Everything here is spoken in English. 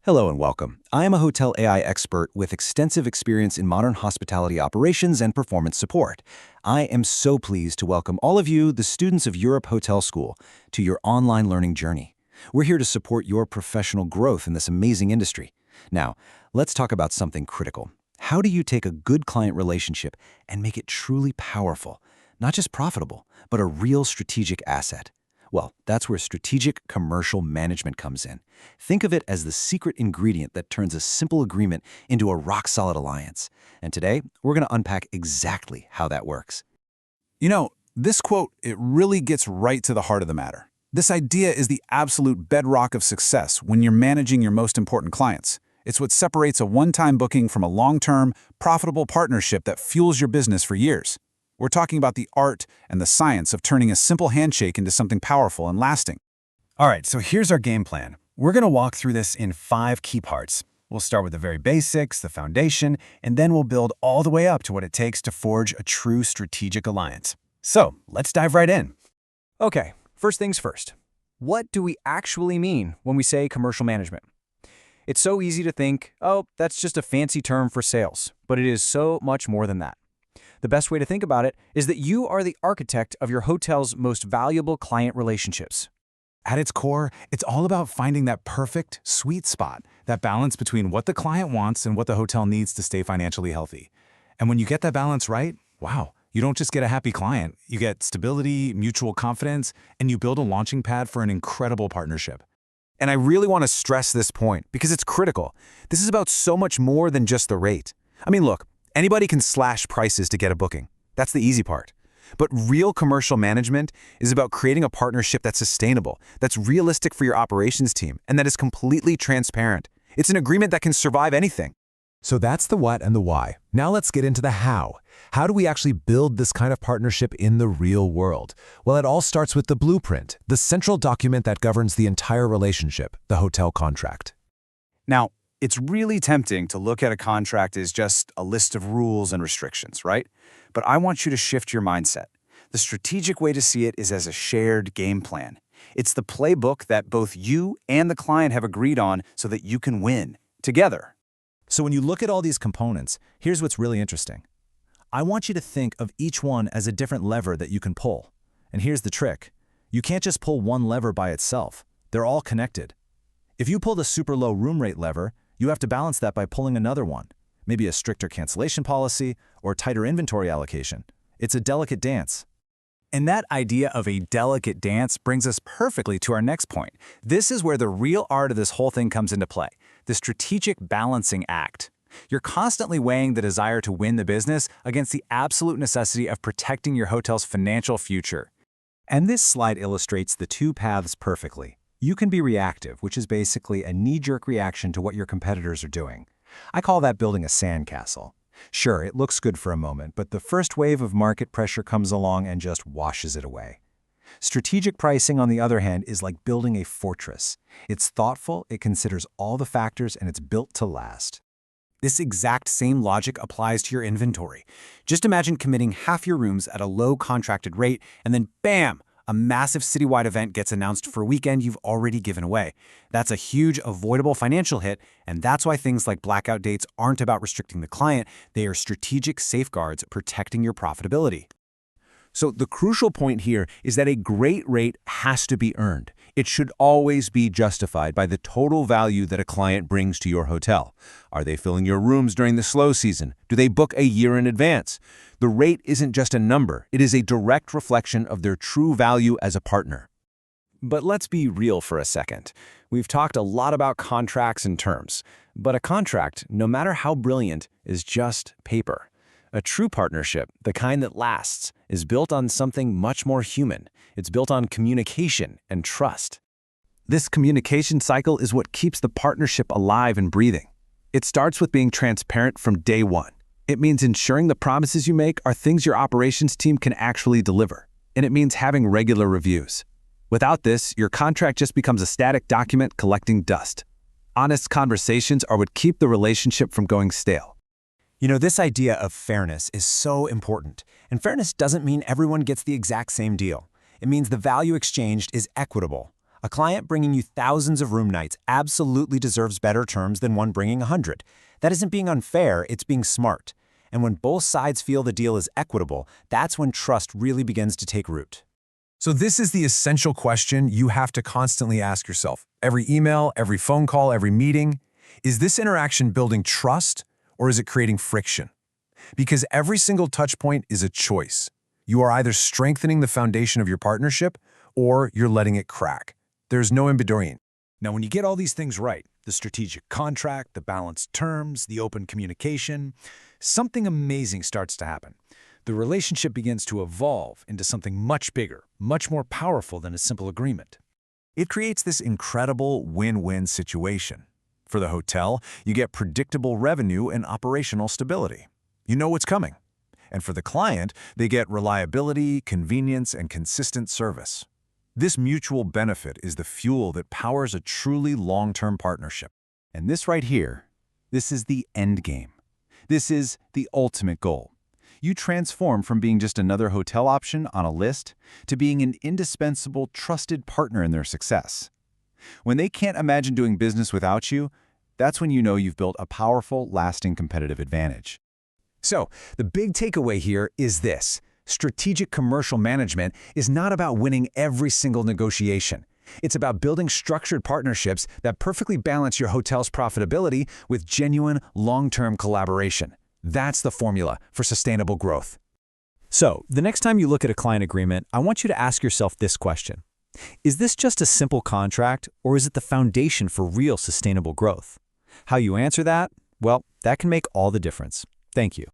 Hello and welcome. I am a hotel AI expert with extensive experience in modern hospitality operations and performance support. I am so pleased to welcome all of you, the students of Europe Hotel School, to your online learning journey. We're here to support your professional growth in this amazing industry. Now, let's talk about something critical. How do you take a good client relationship and make it truly powerful? Not just profitable, but a real strategic asset. Well, that's where strategic commercial management comes in. Think of it as the secret ingredient that turns a simple agreement into a rock-solid alliance. And today, we're going to unpack exactly how that works. This quote, it really gets right to the heart of the matter. This idea is the absolute bedrock of success when you're managing your most important clients. It's what separates a one-time booking from a long-term, profitable partnership that fuels your business for years. We're talking about the art and the science of turning a simple handshake into something powerful and lasting. All right, so here's our game plan. We're going to walk through this in 5 key parts. We'll start with the very basics, the foundation, and then we'll build all the way up to what it takes to forge a true strategic alliance. So let's dive right in. Okay, first things first. What do we actually mean when we say commercial management? It's so easy to think, oh, that's just a fancy term for sales, but it is so much more than that. The best way to think about it is that you are the architect of your hotel's most valuable client relationships. At its core, it's all about finding that perfect, sweet spot, that balance between what the client wants and what the hotel needs to stay financially healthy. And when you get that balance right, wow, you don't just get a happy client, you get stability, mutual confidence, and you build a launching pad for an incredible partnership. And I really want to stress this point because it's critical. This is about so much more than just the rate. I mean, look, anybody can slash prices to get a booking. That's the easy part. But real commercial management is about creating a partnership that's sustainable, that's realistic for your operations team, and that is completely transparent. It's an agreement that can survive anything. So that's the what and the why. Now let's get into the how. How do we actually build this kind of partnership in the real world? Well, it all starts with the blueprint, the central document that governs the entire relationship, the hotel contract. Now, it's really tempting to look at a contract as just a list of rules and restrictions, right? But I want you to shift your mindset. The strategic way to see it is as a shared game plan. It's the playbook that both you and the client have agreed on so that you can win together. So when you look at all these components, here's what's really interesting. I want you to think of each one as a different lever that you can pull. And here's the trick. You can't just pull one lever by itself. They're all connected. If you pull the super low room rate lever, you have to balance that by pulling another one, maybe a stricter cancellation policy or tighter inventory allocation. It's a delicate dance. And that idea of a delicate dance brings us perfectly to our next point. This is where the real art of this whole thing comes into play, the strategic balancing act. You're constantly weighing the desire to win the business against the absolute necessity of protecting your hotel's financial future. And this slide illustrates the two paths perfectly. You can be reactive, which is basically a knee-jerk reaction to what your competitors are doing. I call that building a sandcastle. Sure, it looks good for a moment, but the first wave of market pressure comes along and just washes it away. Strategic pricing, on the other hand, is like building a fortress. It's thoughtful, it considers all the factors, and it's built to last. This exact same logic applies to your inventory. Just imagine committing half your rooms at a low contracted rate, and then bam! A massive citywide event gets announced for a weekend you've already given away. That's a huge, avoidable financial hit, and that's why things like blackout dates aren't about restricting the client, they are strategic safeguards protecting your profitability. So the crucial point here is that a great rate has to be earned. It should always be justified by the total value that a client brings to your hotel. Are they filling your rooms during the slow season? Do they book a year in advance? The rate isn't just a number. It is a direct reflection of their true value as a partner. But let's be real for a second. We've talked a lot about contracts and terms, but a contract, no matter how brilliant, is just paper. A true partnership, the kind that lasts, is built on something much more human. It's built on communication and trust. This communication cycle is what keeps the partnership alive and breathing. It starts with being transparent from day one. It means ensuring the promises you make are things your operations team can actually deliver. And it means having regular reviews. Without this, your contract just becomes a static document collecting dust. Honest conversations are what keep the relationship from going stale. This idea of fairness is so important. And fairness doesn't mean everyone gets the exact same deal. It means the value exchanged is equitable. A client bringing you thousands of room nights absolutely deserves better terms than one bringing 100. That isn't being unfair, it's being smart. And when both sides feel the deal is equitable, that's when trust really begins to take root. So this is the essential question you have to constantly ask yourself. Every email, every phone call, every meeting, is this interaction building trust or is it creating friction? Because every single touch point is a choice. You are either strengthening the foundation of your partnership or you're letting it crack. There's no in between. Now, when you get all these things right, the strategic contract, the balanced terms, the open communication, something amazing starts to happen. The relationship begins to evolve into something much bigger, much more powerful than a simple agreement. It creates this incredible win-win situation. For the hotel, you get predictable revenue and operational stability. You know what's coming. And for the client, they get reliability, convenience, and consistent service. This mutual benefit is the fuel that powers a truly long-term partnership. And this right here, this is the end game. This is the ultimate goal. You transform from being just another hotel option on a list to being an indispensable, trusted partner in their success. When they can't imagine doing business without you, that's when you know you've built a powerful, lasting competitive advantage. So, the big takeaway here is this. Strategic commercial management is not about winning every single negotiation. It's about building structured partnerships that perfectly balance your hotel's profitability with genuine, long-term collaboration. That's the formula for sustainable growth. So, the next time you look at a client agreement, I want you to ask yourself this question. Is this just a simple contract, or is it the foundation for real sustainable growth? How you answer that? Well, that can make all the difference. Thank you.